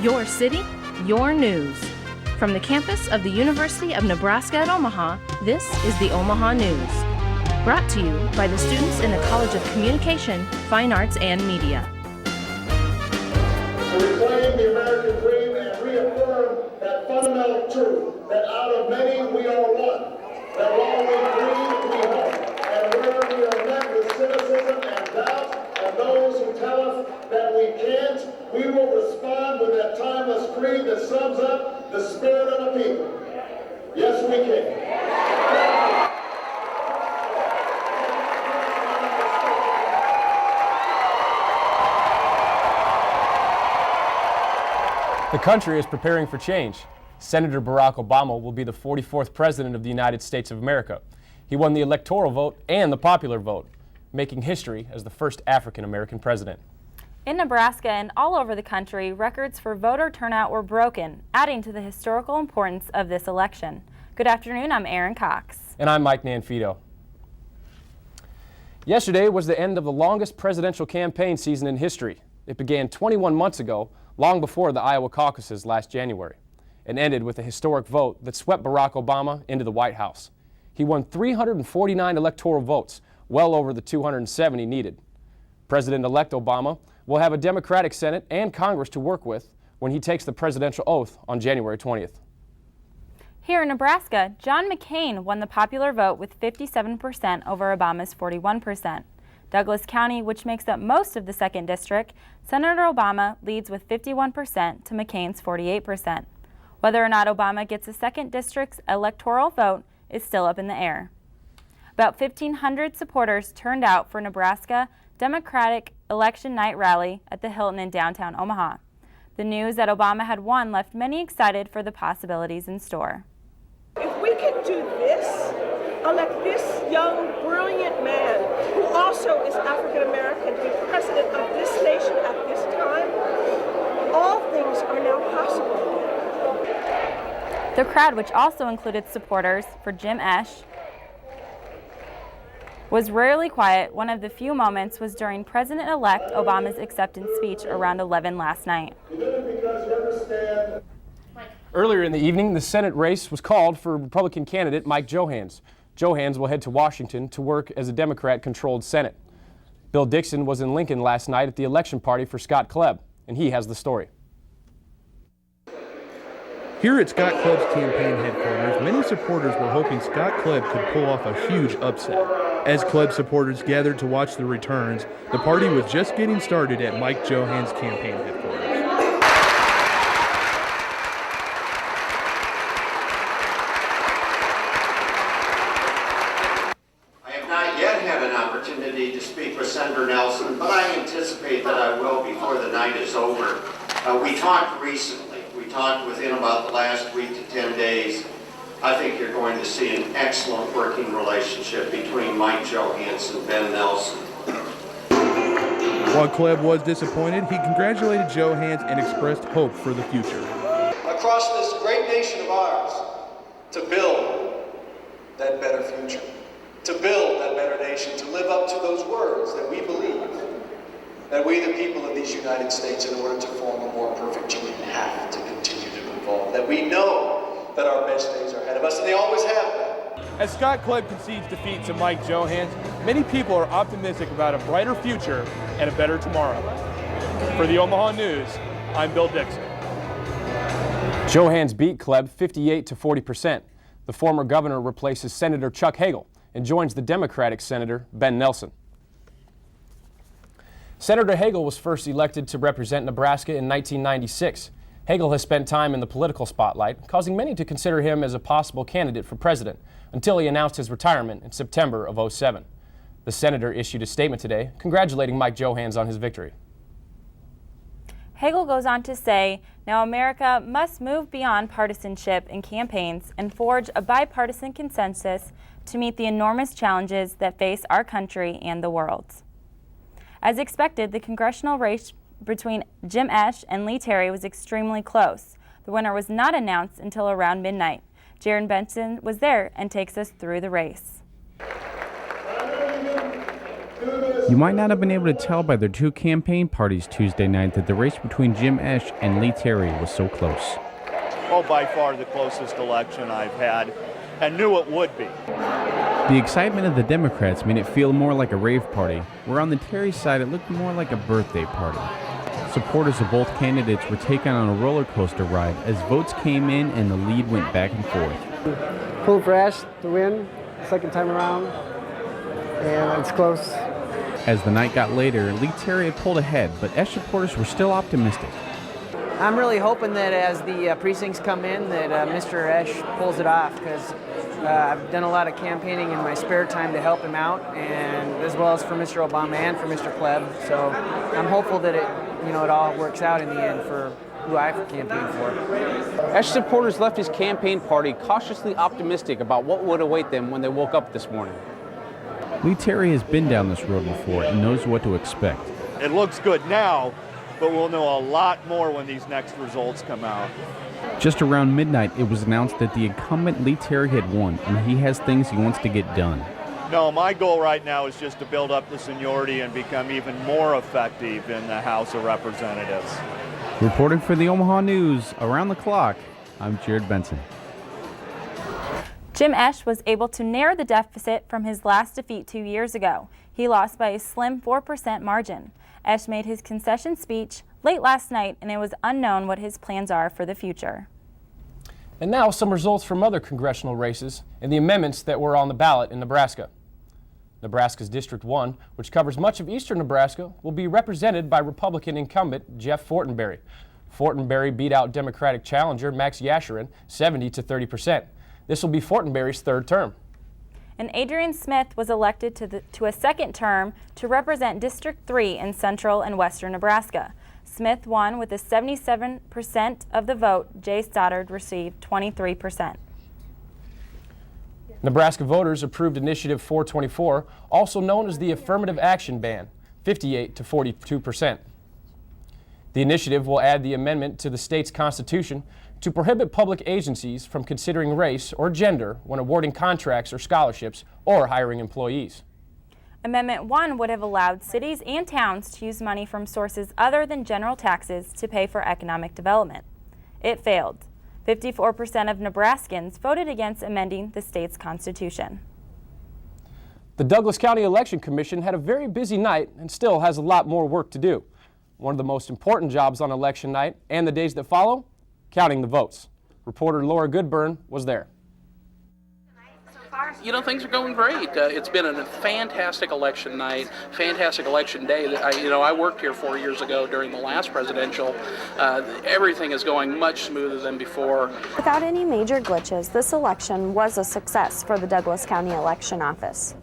Your city, your news. From the campus of the University of Nebraska at Omaha, this is the Omaha News. Brought to you by the students in the College of Communication, Fine Arts, and Media. To reclaim the American dream and reaffirm that fundamental truth that out of many we are one, that while we dream, we hope, and where we are met with cynicism and doubt, and those who tell us that we can't, we will respond with that timeless creed that sums up the spirit of the people. Yes, we can. The country is preparing for change. Senator Barack Obama will be the 44th President of the United States of America. He won the electoral vote and the popular vote, making history as the first African-American president. In Nebraska and all over the country, records for voter turnout were broken, adding to the historical importance of this election. Good afternoon, I'm Erin Cox. And I'm Mike Nanfito. Yesterday was the end of the longest presidential campaign season in history. It began 21 months ago, long before the Iowa caucuses last January, and ended with a historic vote that swept Barack Obama into the White House. He won 349 electoral votes, well over the 270 needed. President-elect Obama will have a Democratic Senate and Congress to work with when he takes the presidential oath on January 20th. Here in Nebraska, John McCain won the popular vote with 57% over Obama's 41%. Douglas County, which makes up most of the 2nd District, Senator Obama leads with 51% to McCain's 48%. Whether or not Obama gets a 2nd District's electoral vote is still up in the air. About 1,500 supporters turned out for Nebraska Democratic election night rally at the Hilton in downtown Omaha. The news that Obama had won left many excited for the possibilities in store. If we can do this, elect this young, brilliant man, who also is African American, to be president of this nation at this time, all things are now possible. The crowd, which also included supporters for Jim Esch, was rarely quiet. One of the few moments was during President-elect Obama's acceptance speech around 11 last night. Earlier in the evening, the Senate race was called for Republican candidate Mike Johans. Johans will head to Washington to work as a Democrat-controlled Senate. Bill Dixon was in Lincoln last night at the election party for Scott Klebb, and he has the story. Here at Scott Klebb's campaign headquarters, many supporters were hoping Scott Klebb could pull off a huge upset. As Klebb supporters gathered to watch the returns, the party was just getting started at Mike Johans' campaign headquarters. I have not yet had an opportunity to speak with Senator Nelson, but I anticipate that I will before the night is over. We talked recently. We talked within about the last week to 10 days. I think you're going to see an excellent working relationship between Mike Johans and Ben Nelson. While Klebb was disappointed, he congratulated Johans and expressed hope for the future. Across this great nation of ours, to build that better future, to build that better nation, to live up to those words that we believe, that we the people of these United States, in order to form a more perfect union, have to continue to evolve, that we know that our best days are ahead of us, and they always have been. As Scott Klebb concedes defeat to Mike Johans, many people are optimistic about a brighter future and a better tomorrow. For the Omaha News, I'm Bill Dixon. Johans beat Klebb 58 to 40%. The former governor replaces Senator Chuck Hagel and joins the Democratic Senator Ben Nelson. Senator Hagel was first elected to represent Nebraska in 1996. Hagel has spent time in the political spotlight, causing many to consider him as a possible candidate for president until he announced his retirement in September of '07. The senator issued a statement today congratulating Mike Johans on his victory. Hagel goes on to say, now America must move beyond partisanship in campaigns and forge a bipartisan consensus to meet the enormous challenges that face our country and the world. As expected, the congressional race between Jim Esch and Lee Terry was extremely close. The winner was not announced until around midnight. Jaron Benson was there and takes us through the race. Do this You might not have been able to tell by their two campaign parties Tuesday night that the race between Jim Esch and Lee Terry was so close. Oh, by far the closest election I've had, and knew it would be. The excitement of the Democrats made it feel more like a rave party, where on the Terry side it looked more like a birthday party. Supporters of both candidates were taken on a roller coaster ride as votes came in and the lead went back and forth. Pulled for Esch to win, second time around, and it's close. As the night got later, Lee Terry had pulled ahead, but Esch supporters were still optimistic. I'm really hoping that as the precincts come in that Mr. Esch pulls it off, because I've done a lot of campaigning in my spare time to help him out, and as well as for Mr. Obama and for Mr. Klebb. So I'm hopeful that it all works out in the end for who I campaign for. Esch supporters left his campaign party cautiously optimistic about what would await them when they woke up this morning. Lee Terry has been down this road before and knows what to expect. It looks good now, but we'll know a lot more when these next results come out. Just around midnight, it was announced that the incumbent Lee Terry had won, and he has things he wants to get done. No, my goal right now is just to build up the seniority and become even more effective in the House of Representatives. Reporting for the Omaha News, around the clock, I'm Jared Benson. Jim Esch was able to narrow the deficit from his last defeat 2 years ago. He lost by a slim 4% margin. Esch made his concession speech late last night, and it was unknown what his plans are for the future. And now some results from other congressional races and the amendments that were on the ballot in Nebraska. Nebraska's District 1, which covers much of eastern Nebraska, will be represented by Republican incumbent Jeff Fortenberry. Fortenberry beat out Democratic challenger Max Yasherin 70 to 30%. This will be Fortenberry's third term. And Adrian Smith was elected to a second term to represent District 3 in central and western Nebraska. Smith won with a 77% of the vote. Jay Stoddard received 23%. Nebraska voters approved Initiative 424, also known as the Affirmative Action Ban, 58 to 42%. The initiative will add the amendment to the state's constitution to prohibit public agencies from considering race or gender when awarding contracts or scholarships or hiring employees. Amendment 1 would have allowed cities and towns to use money from sources other than general taxes to pay for economic development. It failed. 54% of Nebraskans voted against amending the state's constitution. The Douglas County Election Commission had a very busy night and still has a lot more work to do. One of the most important jobs on election night and the days that follow, counting the votes. Reporter Laura Goodburn was there. Things are going great. It's been a fantastic election night, fantastic election day. I worked here 4 years ago during the last presidential. Everything is going much smoother than before. Without any major glitches, this election was a success for the Douglas County Election Office.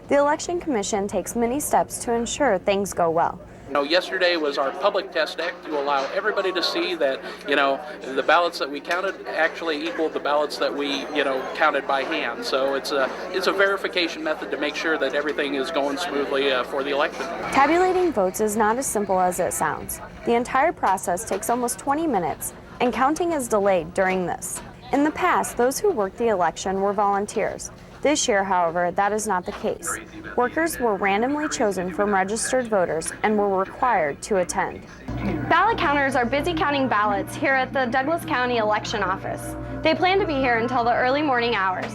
The Election Commission takes many steps to ensure things go well. Yesterday was our public test deck to allow everybody to see that, the ballots that we counted actually equaled the ballots that we, counted by hand. So it's a verification method to make sure that everything is going smoothly for the election. Tabulating votes is not as simple as it sounds. The entire process takes almost 20 minutes, and counting is delayed during this. In the past, those who worked the election were volunteers. This year, however, that is not the case. Workers were randomly chosen from registered voters and were required to attend. Ballot counters are busy counting ballots here at the Douglas County Election Office. They plan to be here until the early morning hours.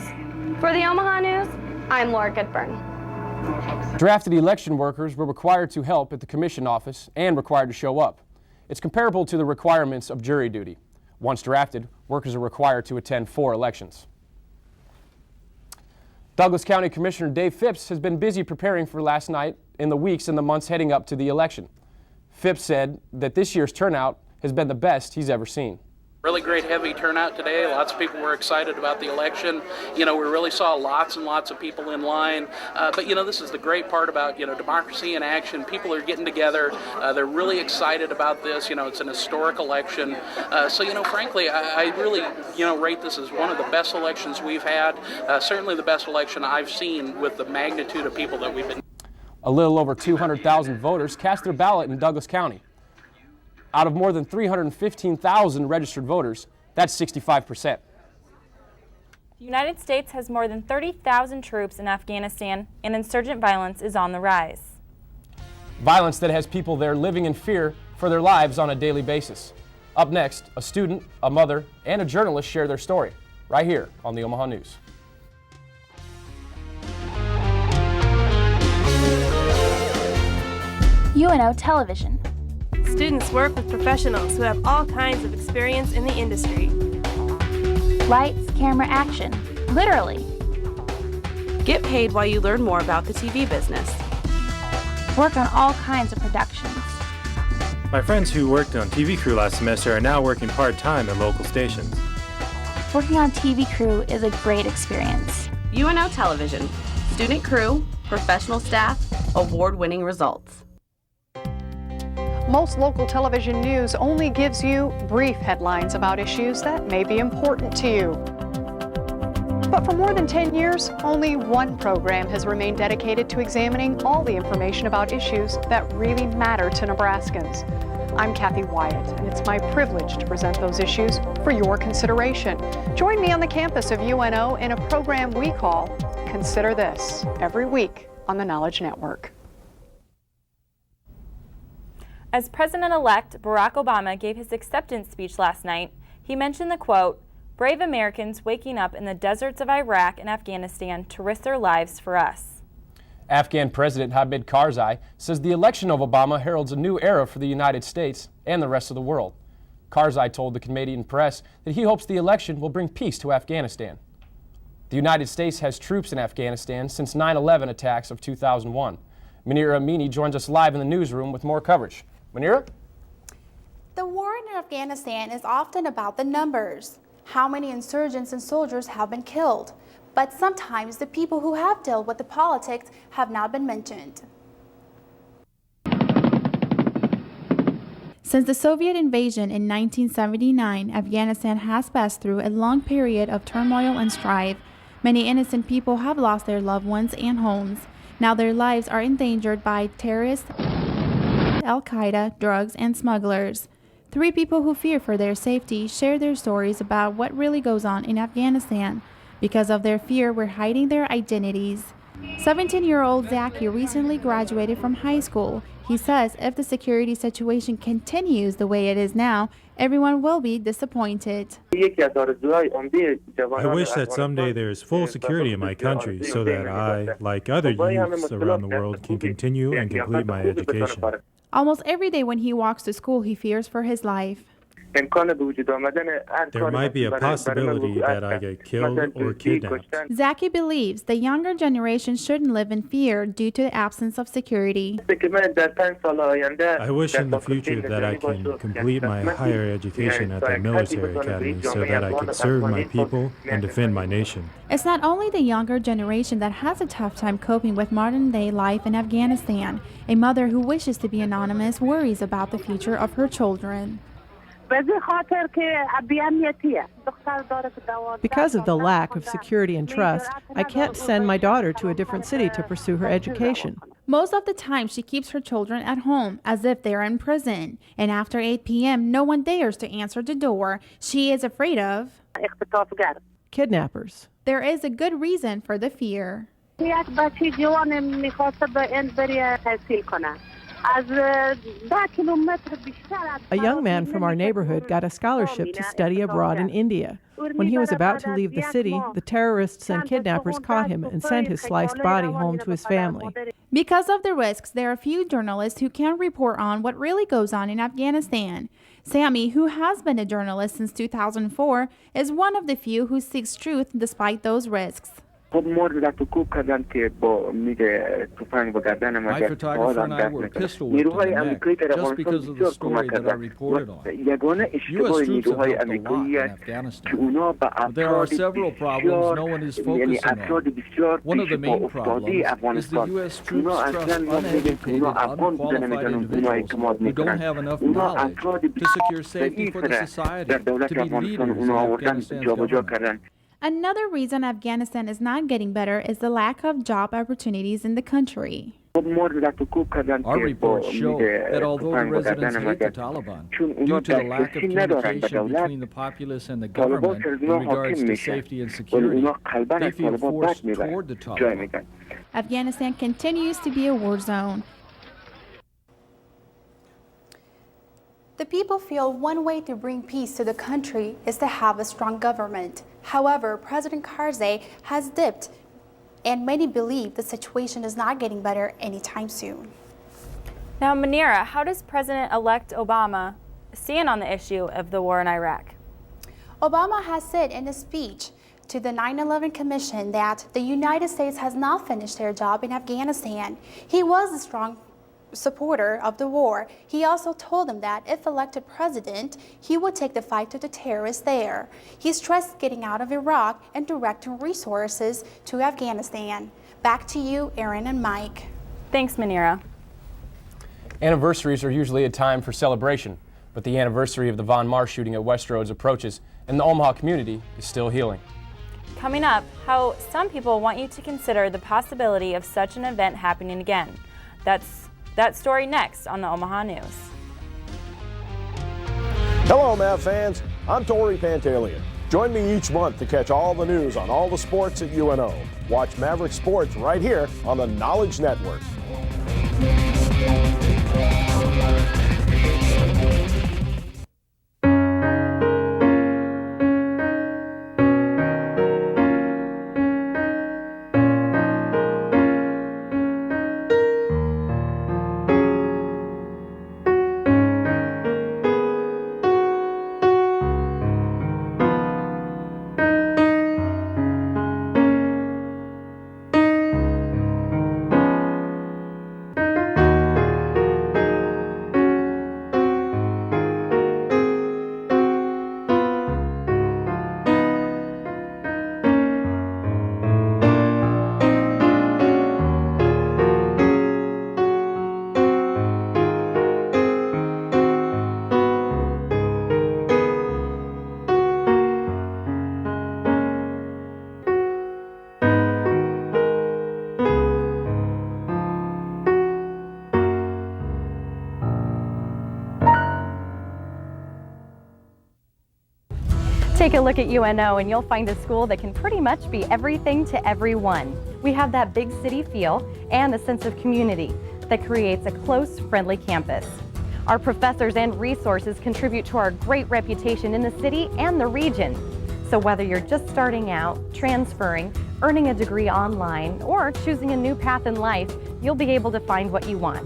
For the Omaha News, I'm Laura Goodburn. Drafted election workers were required to help at the commission office and required to show up. It's comparable to the requirements of jury duty. Once drafted, workers are required to attend 4 elections. Douglas County Commissioner Dave Phipps has been busy preparing for last night in the weeks and the months heading up to the election. Phipps said that this year's turnout has been the best he's ever seen. Really great heavy turnout today. Lots of people were excited about the election. We really saw lots and lots of people in line. But this is the great part about, democracy in action. People are getting together. They're really excited about this. It's an historic election. So, frankly, I really, rate this as one of the best elections we've had. Certainly the best election I've seen with the magnitude of people that we've been. A little over 200,000 voters cast their ballot in Douglas County. Out of more than 315,000 registered voters, that's 65%. The United States has more than 30,000 troops in Afghanistan, and insurgent violence is on the rise. Violence that has people there living in fear for their lives on a daily basis. Up next, a student, a mother, and a journalist share their story, right here on the Omaha News. UNO Television. Students work with professionals who have all kinds of experience in the industry. Lights, camera, action. Literally. Get paid while you learn more about the TV business. Work on all kinds of productions. My friends who worked on TV Crew last semester are now working part-time at local stations. Working on TV Crew is a great experience. UNO Television. Student crew, professional staff, award-winning results. Most local television news only gives you brief headlines about issues that may be important to you. But for more than 10 years, only one program has remained dedicated to examining all the information about issues that really matter to Nebraskans. I'm Kathy Wyatt, and it's my privilege to present those issues for your consideration. Join me on the campus of UNO in a program we call Consider This, every week on the Knowledge Network. As President-elect Barack Obama gave his acceptance speech last night, he mentioned the quote, "Brave Americans waking up in the deserts of Iraq and Afghanistan to risk their lives for us." Afghan President Hamid Karzai says the election of Obama heralds a new era for the United States and the rest of the world. Karzai told the Canadian press that he hopes the election will bring peace to Afghanistan. The United States has troops in Afghanistan since 9/11 attacks of 2001. Munira Amini joins us live in the newsroom with more coverage. Munira? The war in Afghanistan is often about the numbers, how many insurgents and soldiers have been killed. But sometimes the people who have dealt with the politics have not been mentioned. Since the Soviet invasion in 1979, Afghanistan has passed through a long period of turmoil and strife. Many innocent people have lost their loved ones and homes. Now their lives are endangered by terrorists, Al-Qaeda, drugs, and smugglers. 3 people who fear for their safety share their stories about what really goes on in Afghanistan. Because of their fear, we're hiding their identities. 17-year-old Zaki recently graduated from high school. He says if the security situation continues the way it is now, everyone will be disappointed. I wish that someday there is full security in my country so that I, like other youths around the world, can continue and complete my education. Almost every day when he walks to school, he fears for his life. There might be a possibility that I get killed or kidnapped. Zaki believes the younger generation shouldn't live in fear due to the absence of security. I wish in the future that I can complete my higher education at the military academy so that I can serve my people and defend my nation. It's not only the younger generation that has a tough time coping with modern-day life in Afghanistan. A mother who wishes to be anonymous worries about the future of her children. Because of the lack of security and trust, I can't send my daughter to a different city to pursue her education. Most of the time, she keeps her children at home as if they are in prison. And after 8 p.m., no one dares to answer the door. She is afraid of kidnappers. There is a good reason for the fear. A young man from our neighborhood got a scholarship to study abroad in India. When he was about to leave the city, the terrorists and kidnappers caught him and sent his sliced body home to his family. Because of the risks, there are few journalists who can report on what really goes on in Afghanistan. Sammy, who has been a journalist since 2004, is one of the few who seeks truth despite those risks. My photographer and I were pistol whipped in the neck just because of the story that I reported on. U.S. troops have helped a lot in Afghanistan, but there are several problems no one is focusing on. One of the main problems is the U.S. troops trust uneducated, unqualified individuals who don't have enough knowledge to secure safety for the society, to be leaders of Afghanistan's government. Another reason Afghanistan is not getting better is the lack of job opportunities in the country. Our reports show that although the residents hate the Taliban, due to the lack of communication between the populace and the government in regards to safety and security, they feel forced toward the Taliban. Afghanistan continues to be a war zone. The people feel one way to bring peace to the country is to have a strong government. However, President Karzai has dipped, and many believe the situation is not getting better anytime soon. Now, Manira, how does President-elect Obama stand on the issue of the war in Iraq? Obama has said in a speech to the 9/11 Commission that the United States has not finished their job in Afghanistan. He was a strong supporter of the war. He also told them that if elected president, he would take the fight to the terrorists there. He stressed getting out of Iraq and directing resources to Afghanistan. Back to you, Aaron and Mike. Thanks, Manira. Anniversaries are usually a time for celebration, but the anniversary of the Von Marr shooting at Westroads approaches, and the Omaha community is still healing. Coming up, how some people want you to consider the possibility of such an event happening again. That's that story next on the Omaha News. Hello, Omaha fans. I'm Tori Pantalian. Join me each month to catch all the news on all the sports at UNO. Watch Maverick Sports right here on the Knowledge Network. Take a look at UNO and you'll find a school that can pretty much be everything to everyone. We have that big city feel and a sense of community that creates a close, friendly campus. Our professors and resources contribute to our great reputation in the city and the region. So whether you're just starting out, transferring, earning a degree online, or choosing a new path in life, you'll be able to find what you want.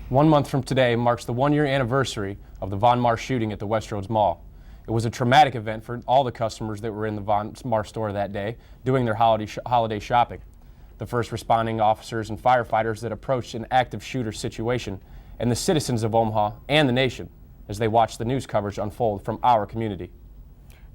1 month from today marks the one-year anniversary of the Von Marr shooting at the Westroads Mall. It was a traumatic event for all the customers that were in the Von Marr store that day doing their holiday shopping. The first responding officers and firefighters that approached an active shooter situation, and the citizens of Omaha and the nation as they watched the news coverage unfold from our community.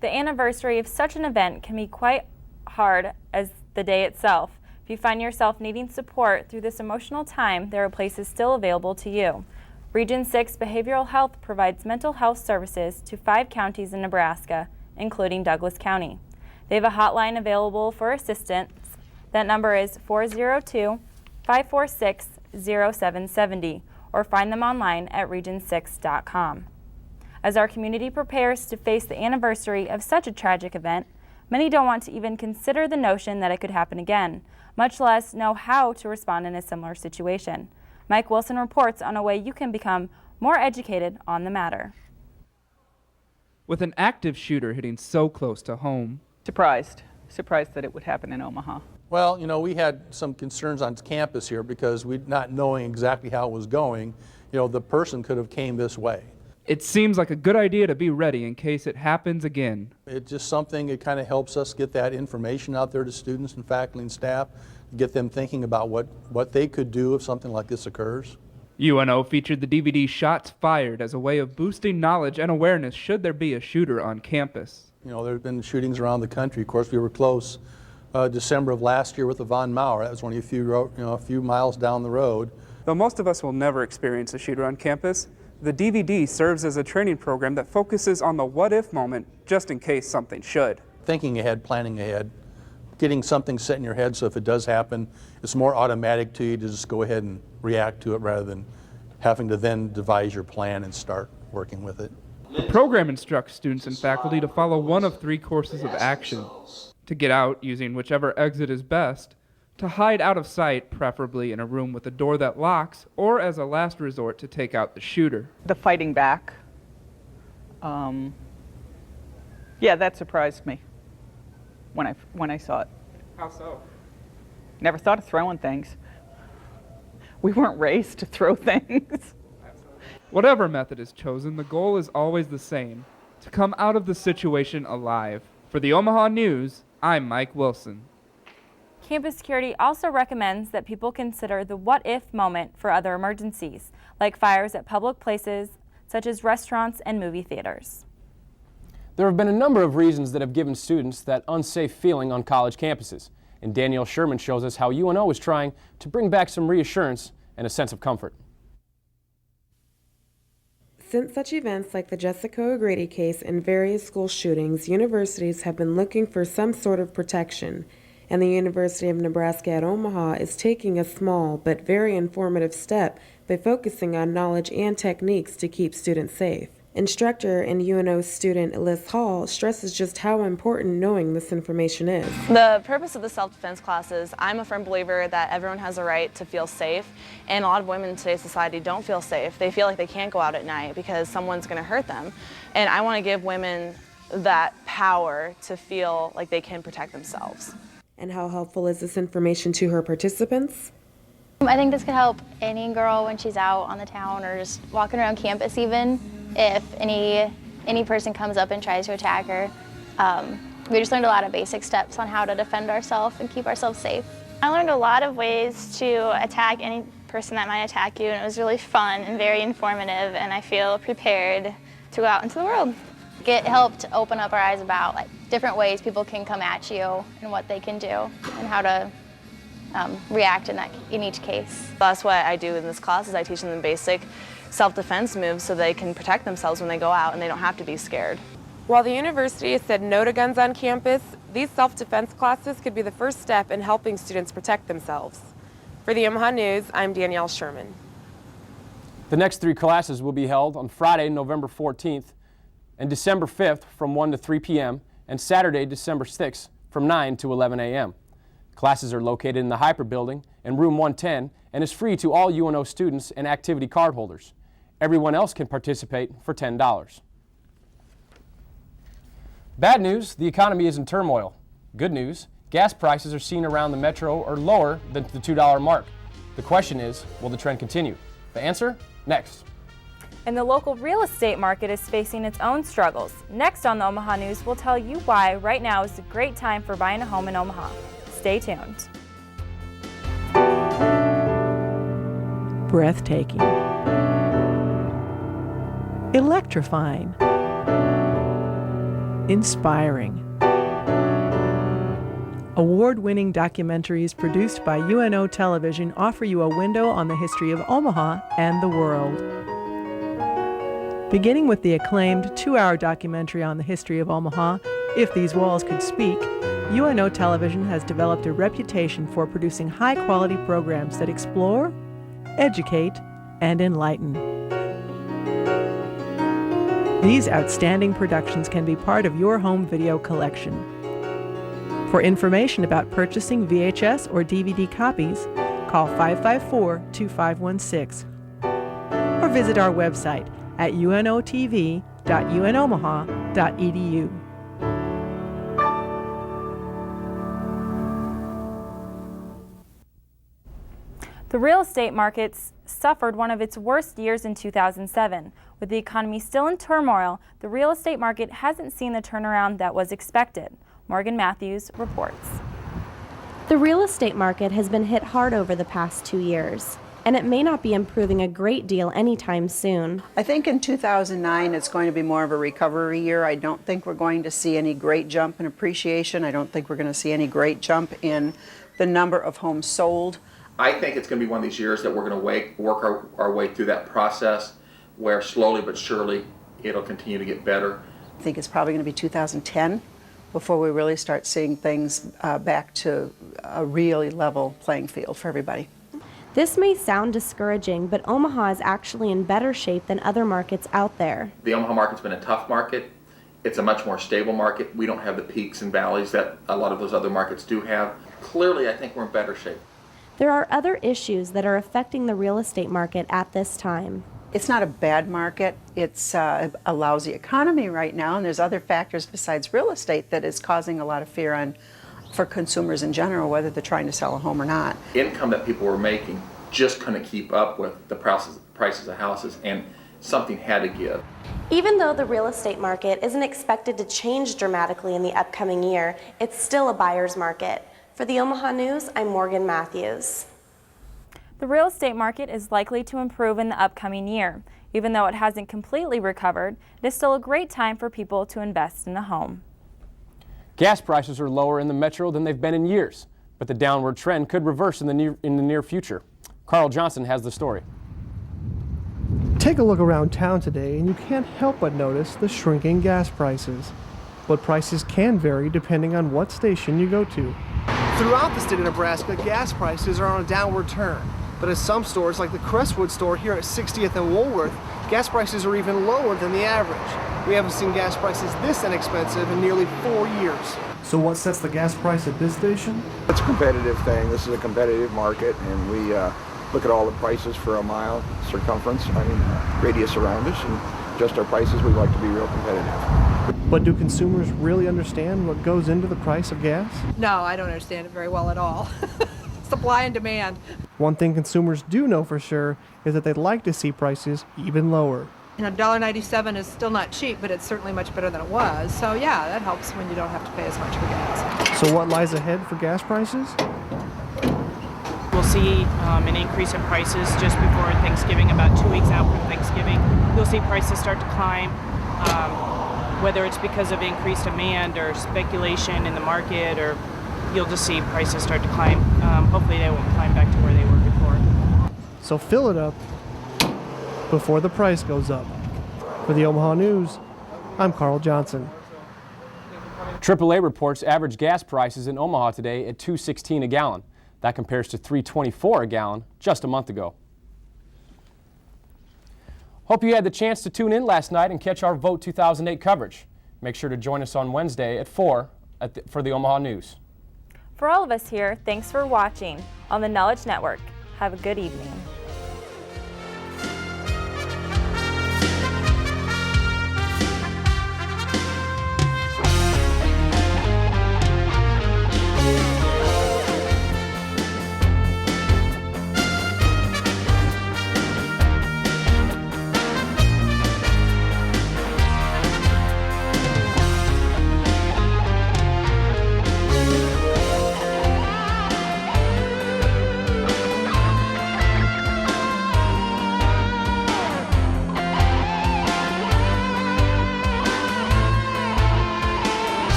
The anniversary of such an event can be quite hard as the day itself. If you find yourself needing support through this emotional time, there are places still available to you. Region 6 Behavioral Health provides mental health services to 5 counties in Nebraska, including Douglas County. They have a hotline available for assistance. That number is 402-546-0770, or find them online at region6.com. As our community prepares to face the anniversary of such a tragic event, many don't want to even consider the notion that it could happen again, much less know how to respond in a similar situation. Mike Wilson reports on a way you can become more educated on the matter. With an active shooter hitting so close to home. Surprised that it would happen in Omaha. Well, you know, we had some concerns on campus here because we not knowing exactly how it was going, you know, the person could have came this way. It seems like a good idea to be ready in case it happens again. It's just something, it kind of helps us get that information out there to students and faculty and staff, get them thinking about what they could do if something like this occurs. UNO featured the DVD Shots Fired as a way of boosting knowledge and awareness should there be a shooter on campus. You know, there have been shootings around the country. Of course, we were close December of last year with the Von Marr. That was only a few miles down the road. Though most of us will never experience a shooter on campus, the DVD serves as a training program that focuses on the what-if moment just in case something should. Thinking ahead, planning ahead, getting something set in your head so if it does happen, it's more automatic to you to just go ahead and react to it rather than having to then devise your plan and start working with it. The program instructs students and faculty to follow one of 3 courses of action: to get out using whichever exit is best, to hide out of sight, preferably in a room with a door that locks, or as a last resort to take out the shooter. The fighting back, yeah, that surprised me when I saw it. How so? Never thought of throwing things. We weren't raised to throw things. Whatever method is chosen, the goal is always the same: to come out of the situation alive. For the Omaha News, I'm Mike Wilson. Campus security also recommends that people consider the what-if moment for other emergencies, like fires at public places, such as restaurants and movie theaters. There have been a number of reasons that have given students that unsafe feeling on college campuses, and Danielle Sherman shows us how UNO is trying to bring back some reassurance and a sense of comfort. Since such events like the Jessica O'Grady case and various school shootings, universities have been looking for some sort of protection, and the University of Nebraska at Omaha is taking a small but very informative step by focusing on knowledge and techniques to keep students safe. Instructor and UNO student Liz Hall stresses just how important knowing this information is. The purpose of the self-defense classes, I'm a firm believer that everyone has a right to feel safe, and a lot of women in today's society don't feel safe. They feel like they can't go out at night because someone's going to hurt them, and I want to give women that power to feel like they can protect themselves. And how helpful is this information to her participants? I think this could help any girl when she's out on the town or just walking around campus even. If any person comes up and tries to attack her, we just learned a lot of basic steps on how to defend ourselves and keep ourselves safe. I learned a lot of ways to attack any person that might attack you, and it was really fun and very informative, and I feel prepared to go out into the world. It helped open up our eyes about different ways people can come at you and what they can do and how to react in each case. That's what I do in this class is I teach them the basic self-defense moves so they can protect themselves when they go out and they don't have to be scared. While the university has said no to guns on campus, these self-defense classes could be the first step in helping students protect themselves. For the Omaha News, I'm Danielle Sherman. The next 3 classes will be held on Friday, November 14th, and December 5th from 1 to 3 p.m., and Saturday, December 6th from 9 to 11 a.m. Classes are located in the Hyper Building in room 110 and is free to all UNO students and activity card holders. Everyone else can participate for $10. Bad news, the economy is in turmoil. Good news, gas prices are seen around the metro are lower than the $2 mark. The question is, will the trend continue? The answer, next. And the local real estate market is facing its own struggles. Next on the Omaha News, we'll tell you why right now is a great time for buying a home in Omaha. Stay tuned. Breathtaking. Electrifying. Inspiring. Award-winning documentaries produced by UNO Television offer you a window on the history of Omaha and the world. Beginning with the acclaimed 2-hour documentary on the history of Omaha, If These Walls Could Speak, UNO Television has developed a reputation for producing high-quality programs that explore, educate, and enlighten. These outstanding productions can be part of your home video collection. For information about purchasing VHS or DVD copies, call 554-2516 or visit our website at unotv.unomaha.edu. The real estate markets suffered one of its worst years in 2007. With the economy still in turmoil, the real estate market hasn't seen the turnaround that was expected. Morgan Matthews reports. The real estate market has been hit hard over the past 2 years, and it may not be improving a great deal anytime soon. I think in 2009 it's going to be more of a recovery year. I don't think we're going to see any great jump in appreciation. I don't think we're going to see any great jump in the number of homes sold. I think it's going to be one of these years that we're going to work our way through that process where slowly but surely it'll continue to get better. I think it's probably going to be 2010 before we really start seeing things back to a really level playing field for everybody. This may sound discouraging, but Omaha is actually in better shape than other markets out there. The Omaha market's been a tough market. It's a much more stable market. We don't have the peaks and valleys that a lot of those other markets do have. clearly I think we're in better shape. There are other issues that are affecting the real estate market at this time. It's not a bad market. It's a lousy economy right now, and there's other factors besides real estate that is causing a lot of fear for consumers in general, whether they're trying to sell a home or not. Income that people were making just couldn't keep up with the prices of houses, and something had to give. Even though the real estate market isn't expected to change dramatically in the upcoming year, it's still a buyer's market. For the Omaha News, I'm Morgan Matthews. The real estate market is likely to improve in the upcoming year. Even though it hasn't completely recovered, it is still a great time for people to invest in a home. Gas prices are lower in the metro than they've been in years, but the downward trend could reverse in the near future. Carl Johnson has the story. Take a look around town today and you can't help but notice the shrinking gas prices. But prices can vary depending on what station you go to. Throughout the state of Nebraska, gas prices are on a downward turn. But at some stores, like the Crestwood store here at 60th and Woolworth, gas prices are even lower than the average. We haven't seen gas prices this inexpensive in nearly 4 years. So what sets the gas price at this station? It's a competitive thing. This is a competitive market, and we look at all the prices for a mile circumference, radius around us, and adjust our prices. We like to be real competitive. But do consumers really understand what goes into the price of gas? No, I don't understand it very well at all. Supply and demand. One thing consumers do know for sure is that they'd like to see prices even lower. $1.97 is still not cheap, but it's certainly much better than it was. So yeah, that helps when you don't have to pay as much for gas. So what lies ahead for gas prices? We'll see an increase in prices just before Thanksgiving, about 2 weeks out from Thanksgiving. You'll see prices start to climb, whether it's because of increased demand or speculation in the market, or you'll just see prices start to climb. Hopefully they won't climb back to where they were before. So fill it up before the price goes up. For the Omaha News, I'm Carl Johnson. AAA reports average gas prices in Omaha today at $2.16 a gallon. That compares to $3.24 a gallon just a month ago. Hope you had the chance to tune in last night and catch our Vote 2008 coverage. Make sure to join us on Wednesday at 4 for the Omaha News. For all of us here, thanks for watching on the Knowledge Network. Have a good evening.